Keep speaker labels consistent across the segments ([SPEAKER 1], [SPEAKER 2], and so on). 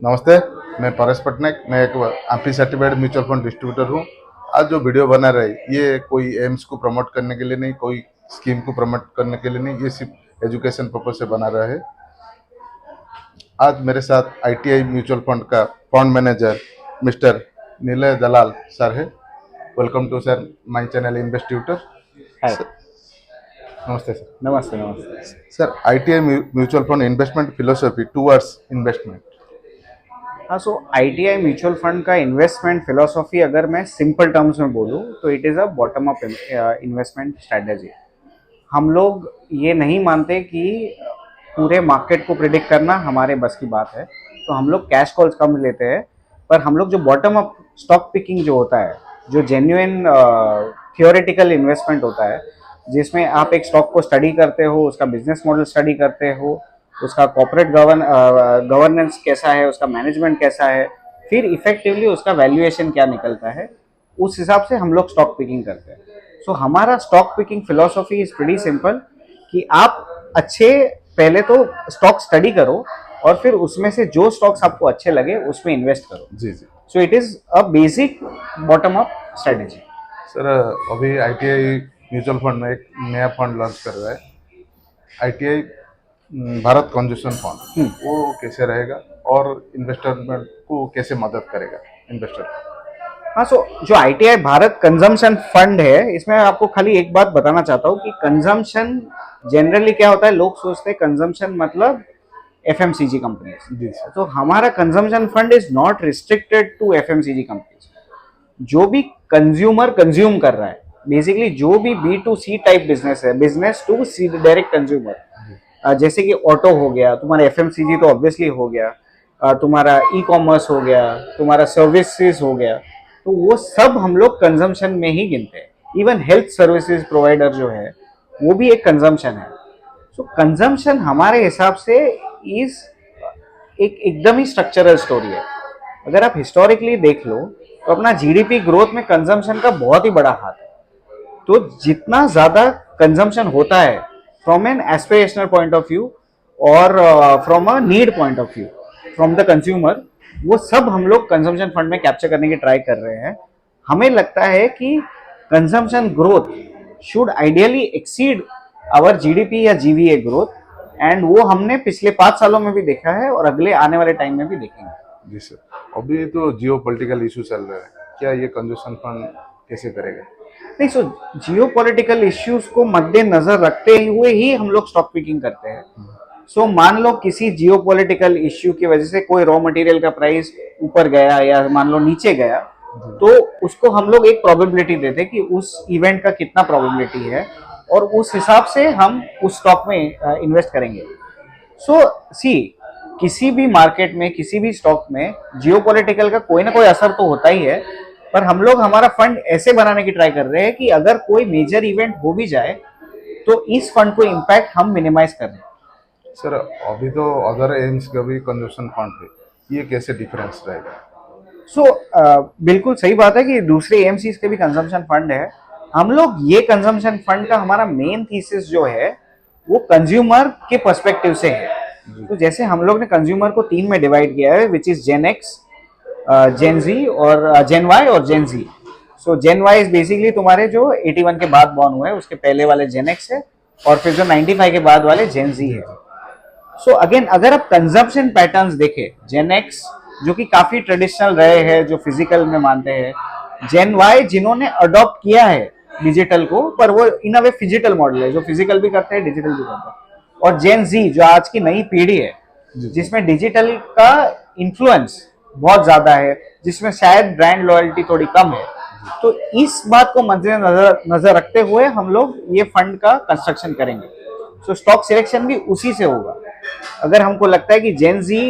[SPEAKER 1] नमस्ते। मैं परेश पटनायक। मैं एक MP certified mutual fund distributor हूँ। आज जो वीडियो बना रहे ये कोई एम्स को प्रमोट करने के लिए नहीं, कोई स्कीम को प्रमोट करने के लिए नहीं, ये सिर्फ एजुकेशन पर्पज से बना रहा है। आज मेरे साथ आईटीआई म्यूचुअल फंड का fund manager mister Nilay Dalal sir है। Welcome to sir my channel Investitutor.
[SPEAKER 2] Hi.
[SPEAKER 1] नमस्ते सर।
[SPEAKER 2] नमस्ते नमस्ते।
[SPEAKER 1] Sir, ITI mutual fund investment philosophy towards investment.
[SPEAKER 2] हाँ, सो आईटीआई म्यूचुअल फंड का इन्वेस्टमेंट फिलोसॉफी अगर मैं सिंपल टर्म्स में बोलूँ तो it is a bottom up investment strategy. हम लोग ये नहीं मानते कि पूरे मार्केट को प्रिडिक्ट करना हमारे बस की बात है, तो हम लोग कैश कॉल्स कम लेते हैं। पर हम लोग जो बॉटम अप स्टॉक पिकिंग जो होता है, जो जेन्युइन थियोरेटिकल इन्वेस्टमेंट होता है, जिसमें आप एक स्टॉक को स्टडी करते हो, उसका बिजनेस मॉडल स्टडी करते हो, उसका कॉर्पोरेट गवर्नेंस कैसा है, उसका मैनेजमेंट कैसा है, फिर इफेक्टिवली उसका वैल्यूएशन क्या निकलता है, उस हिसाब से हम लोग स्टॉक पिकिंग करते हैं। सो हमारा stock picking philosophy is pretty simple कि आप अच्छे पहले तो स्टॉक स्टडी करो और फिर उसमें से जो स्टॉक्स आपको अच्छे लगे उसमें इन्वेस्ट करो।
[SPEAKER 1] जी जी।
[SPEAKER 2] So it is a basic bottom up strategy.
[SPEAKER 1] Sir, अभी आईटीआई म्यूचुअल फंड में एक नया फंड लॉन्च कर रहा है, आईटीआई भारत कंजूशन फंड। वो कैसे रहेगा और इन्वेस्टमेंट को कैसे मदद करेगा इन्वेस्टर।
[SPEAKER 2] हाँ, सो जो आईटीआई भारत कंजम्पशन फंड है, इसमें आपको खाली एक बात बताना चाहता हूँ कि कंजम्पशन जनरली क्या होता है, लोग सोचते हैं कंजम्पशन मतलब एफएमसीजी कंपनीज।
[SPEAKER 1] जी सर।
[SPEAKER 2] तो हमारा consumption fund is not restricted to FMCG companies. जो भी कंज्यूमर कंज्यूम कर रहा है, बेसिकली जो भी B to C type business है, business to C direct consumer, जैसे कि ऑटो हो गया, तुम्हारा एफएमसीजी तो ऑब्वियसली हो गया, तुम्हारा ई कॉमर्स हो गया, तुम्हारा सर्विसेज हो गया, तो वो सब हम लोग कंजम्पशन में ही गिनते हैं। इवन हेल्थ सर्विसेज प्रोवाइडर जो है वो भी एक कंजम्पशन है। सो कंजम्पशन हमारे हिसाब से इज एक एकदम ही स्ट्रक्चरल स्टोरी है। अगर आप हिस्टोरिकली देख लो तो अपना जीडीपी ग्रोथ में कंजम्पशन का बहुत ही बड़ा हाथ है। तो जितना ज्यादा कंजम्पशन होता है from an aspirational point of view और from a need point of view from the consumer, वो सब हम लोग कंजम्पशन फंड में कैप्चर करने की ट्राई कर रहे हैं। हमें लगता है कि consumption growth should ideally exceed our GDP या जीवीए ग्रोथ, एंड वो हमने पिछले 5 सालों में भी देखा है और अगले आने वाले टाइम में भी देखेंगे।
[SPEAKER 1] जी सर। अभी तो जियो पॉलिटिकल इशू चल रहा है, क्या ये कंजूशन फंड कैसे करेगा।
[SPEAKER 2] नहीं, सो जियो पॉलिटिकल इश्यूज को मद्देनजर रखते हुए ही हम लोग स्टॉक पिकिंग करते हैं। सो मान लो किसी जियो पॉलिटिकल इश्यू की वजह से कोई रॉ मटेरियल का प्राइस ऊपर गया या मान लो नीचे गया, तो उसको हम लोग एक प्रोबेबिलिटी देते हैं कि उस इवेंट का कितना प्रोबेबिलिटी है, और उस हिसाब से हम उस स्टॉक में इन्वेस्ट करेंगे। सो सी, किसी भी मार्केट में, किसी भी स्टॉक में जियोपॉलिटिकल का कोई ना कोई असर तो होता ही है। पर हम लोग हमारा फंड ऐसे बनाने की ट्राई कर रहे हैं कि अगर कोई मेजर इवेंट हो भी जाए तो इस फंड को इम्पैक्ट हम मिनिमाइज कर रहे हैं।
[SPEAKER 1] सर, अभी तो अदर एम्स का भी कंजूशन फंड है, ये कैसे डिफरेंस रहेगा।
[SPEAKER 2] सो बिल्कुल सही बात है कि दूसरे एएमसीज के भी कंजम्पशन फंड है। हम लोग ये कंजम्पशन फंड का हमारा मेन थीसिस जो है वो कंज्यूमर के पर्सपेक्टिव से है। तो जैसे हम लोग ने कंज्यूमर को 3 में डिवाइड किया है, विच इज जेन एक्स, जेन जी और जेन वाई और जेन जी। सो जेन वाई इज बेसिकली तुम्हारे जो 81 के बाद बॉर्न हुए, उसके पहले वाले जेन एक्स है, और फिर जो 95 के बाद वाले जेन जी है। सो अगेन अगर आप कंजम्पशन पैटर्न्स देखें, जेन एक्स जो कि काफी ट्रेडिशनल रहे हैं, जो फिजिकल में मानते हैं, जेन वाई जिन्होंने अडॉप्ट किया है डिजिटल को, पर वो इन अ वे फिजिकल मॉडल है, जो फिजिकल भी करते हैं डिजिटल भी करते हैं, और जेन जी जो आज की नई पीढ़ी है जिसमें डिजिटल का इन्फ्लुएंस बहुत ज्यादा है, जिसमें शायद ब्रांड लॉयल्टी थोड़ी कम है। तो इस बात को मद्देनजर नजर रखते हुए हम लोग ये फंड का कंस्ट्रक्शन करेंगे। सो स्टॉक सिलेक्शन भी उसी से होगा। अगर हमको लगता है कि जेन जी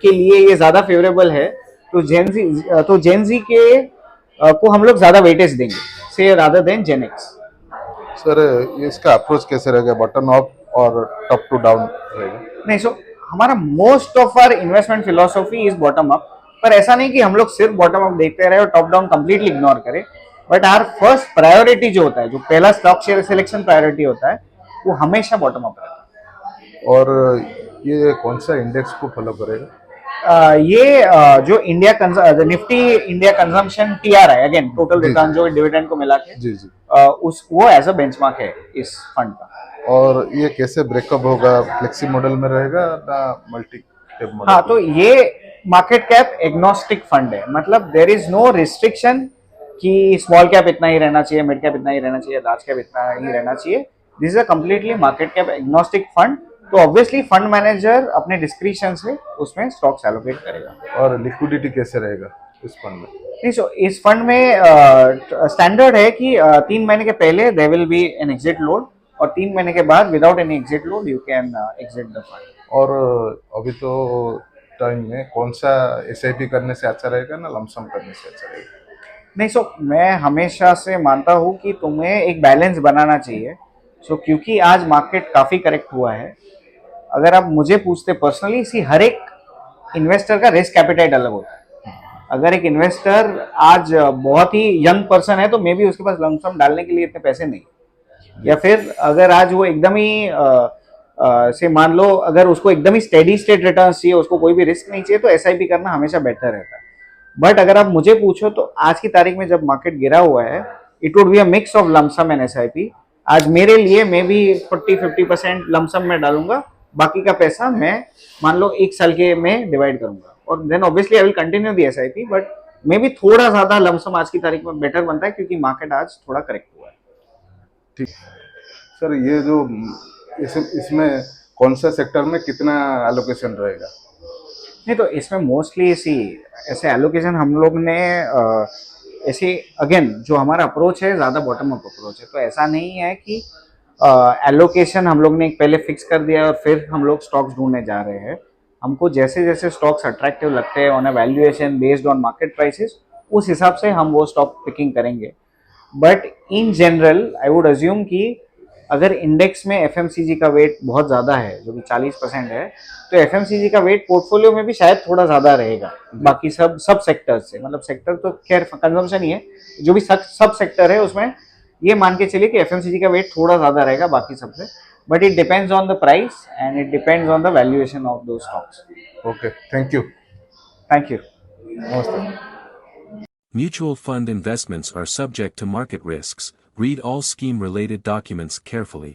[SPEAKER 2] के लिए ये ज्यादा फेवरेबल है, तो जेन जी के को हम लोग ज्यादा वेटेज देंगे से rather than Gen X.
[SPEAKER 1] Sir, ये इसका अप्रोच कैसे रहेगा, बटन अप और टॉप टू डाउन रहेगा।
[SPEAKER 2] नहीं, सो हमारा most of our investment philosophy is bottom up. पर ऐसा नहीं कि हम लोग सिर्फ बॉटम अप देखते रहे और टॉप डाउन कंप्लीटली इग्नोर करें। बट आवर फर्स्ट प्रायोरिटी जो होता है, जो पहला स्टॉक शेयर सिलेक्शन प्रायोरिटी होता है, वो हमेशा बॉटम अप रहता है।
[SPEAKER 1] और ये कौन सा इंडेक्स को फॉलो करेगा।
[SPEAKER 2] ये जो Nifty India consumption TRI again total
[SPEAKER 1] जी,
[SPEAKER 2] रिटर्न
[SPEAKER 1] जी।
[SPEAKER 2] जो डिविडेंड को मिला के
[SPEAKER 1] जी जी।
[SPEAKER 2] उस वो एज अ बेंचमार्क है इस फंड का।
[SPEAKER 1] और ये कैसे ब्रेकअप होगा, फ्लेक्सी मॉडल में रहेगा ना मल्टी कैप
[SPEAKER 2] हाँ,
[SPEAKER 1] मॉडल
[SPEAKER 2] तो
[SPEAKER 1] में?
[SPEAKER 2] ये मार्केट कैप एग्नोस्टिक फंड है, मतलब देर इज नो रिस्ट्रिक्शन कि स्मॉल कैप इतना ही रहना चाहिए, मिड कैप इतना ही रहना चाहिए, लार्ज कैप इतना ही रहना चाहिए। This is a completely market cap agnostic fund. तो ऑब्वियसली फंड मैनेजर अपने डिस्क्रिप्शन से उसमें स्टॉक्स एलोकेट करेगा।
[SPEAKER 1] और लिक्विडिटी कैसे रहेगा इस फंड में?
[SPEAKER 2] नहीं, सो इस फंड में स्टैंडर्ड है कि 3 महीने के पहले there will be an exit load, और 3 महीने के बाद without any exit load you can exit the fund.
[SPEAKER 1] और अभी तो टाइम में कौन सा एसआईपी करने से अच्छा रहेगा ना लमसम करने से अच्छा रहेगा?
[SPEAKER 2] नहीं, सो मैं हमेशा से मानता हूँ कि तुम्हें एक बैलेंस बनाना चाहिए। सो क्योंकि आज मार्केट काफ़ी करेक्ट हुआ है, अगर आप मुझे पूछते पर्सनली, इसी हर एक इन्वेस्टर का रिस्क कैपिटाइट अलग होता है। अगर एक इन्वेस्टर आज बहुत ही यंग पर्सन है तो मे बी उसके पास लमसम डालने के लिए इतने पैसे नहीं, या फिर अगर आज वो एकदम ही से मान लो अगर उसको एकदम ही स्टेडी स्टेट रिटर्न चाहिए, उसको कोई भी रिस्क नहीं चाहिए, तो SIP करना हमेशा बेटर रहता है। बट अगर आप मुझे पूछो तो आज की तारीख में जब मार्केट गिरा हुआ है, it would be a mix of lump sum and SIP। आज मेरे लिए मे बी 40-50% लमसम में डालूंगा, बाकी का पैसा मैं मान लो 1 साल के में डिवाइड करूंगा, और then obviously I will continue the SIP। But maybe थोड़ा ज्यादा लमसम आज की तारीख में बेटर बनता है क्योंकि मार्केट आज थोड़ा करेक्ट हुआ है।
[SPEAKER 1] ठीक। सर ये जो इसमें कौन सा सेक्टर में कितना एलोकेशन रहेगा?
[SPEAKER 2] नहीं, तो इसमें मोस्टली ऐसे एलोकेशन हम लोग ने ऐसे अगेन जो हमारा अप्रोच है ज़्यादा बॉटम अप अप्रोच है, तो ऐसा नहीं है कि एलोकेशन हम लोग ने पहले फिक्स कर दिया और फिर हम लोग स्टॉक्स ढूंढने जा रहे हैं। हमको जैसे जैसे स्टॉक्स अट्रैक्टिव लगते हैं on a valuation based on market prices, उस हिसाब से हम वो स्टॉक पिकिंग करेंगे। But in general I would assume कि अगर इंडेक्स में FMCG का वेट बहुत ज़्यादा है जो कि 40% है, तो FMCG का वेट पोर्टफोलियो में भी शायद थोड़ा ज़्यादा रहेगा बाकी सब सेक्टर से। मतलब सेक्टर तो खैर कंजम्पशन ही है, जो भी सब सेक्टर है उसमें ये मान के चलिए कि FMCG का वेट थोड़ा ज़्यादा रहेगा बाकी सबसे। But it depends on the price and it depends on the valuation of those stocks.
[SPEAKER 1] Okay, thank you.
[SPEAKER 2] Thank you.
[SPEAKER 1] नमस्ते।
[SPEAKER 3] Mutual fund investments are subject to market risks. Read all scheme related documents carefully.